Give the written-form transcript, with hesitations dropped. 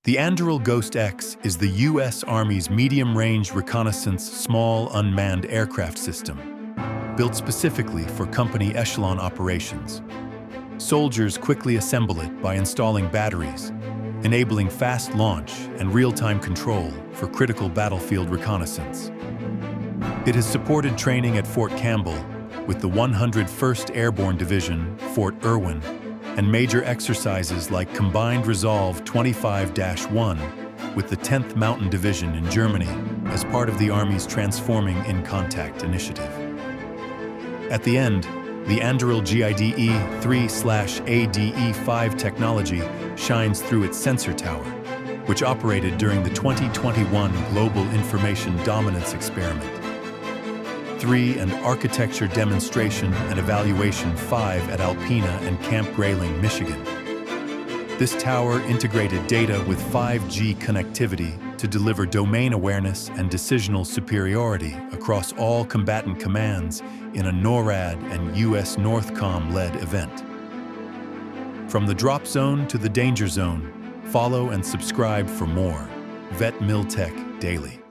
The Anduril Ghost X is the U.S. Army's medium-range reconnaissance small unmanned aircraft system, built specifically for company echelon operations. Soldiers quickly assemble it by installing batteries, enabling fast launch and real-time control for critical battlefield reconnaissance. It has supported training at Fort Campbell with the 101st Airborne Division, Fort Irwin, and major exercises like Combined Resolve 25-1 with the 10th Mountain Division in Germany as part of the Army's Transforming in Contact initiative. At the end, the Anduril GIDE 3/ADE 5 technology shines through its sensor tower, which operated during the 2021 Global Information Dominance Experiment 3 and Architecture Demonstration and Evaluation 5 at Alpena and Camp Grayling, Michigan. This tower integrated data with 5G connectivity to deliver domain awareness and decisional superiority across all combatant commands in a NORAD and US Northcom-led event. From the drop zone to the danger zone, follow and subscribe for more. Vet Miltech Daily.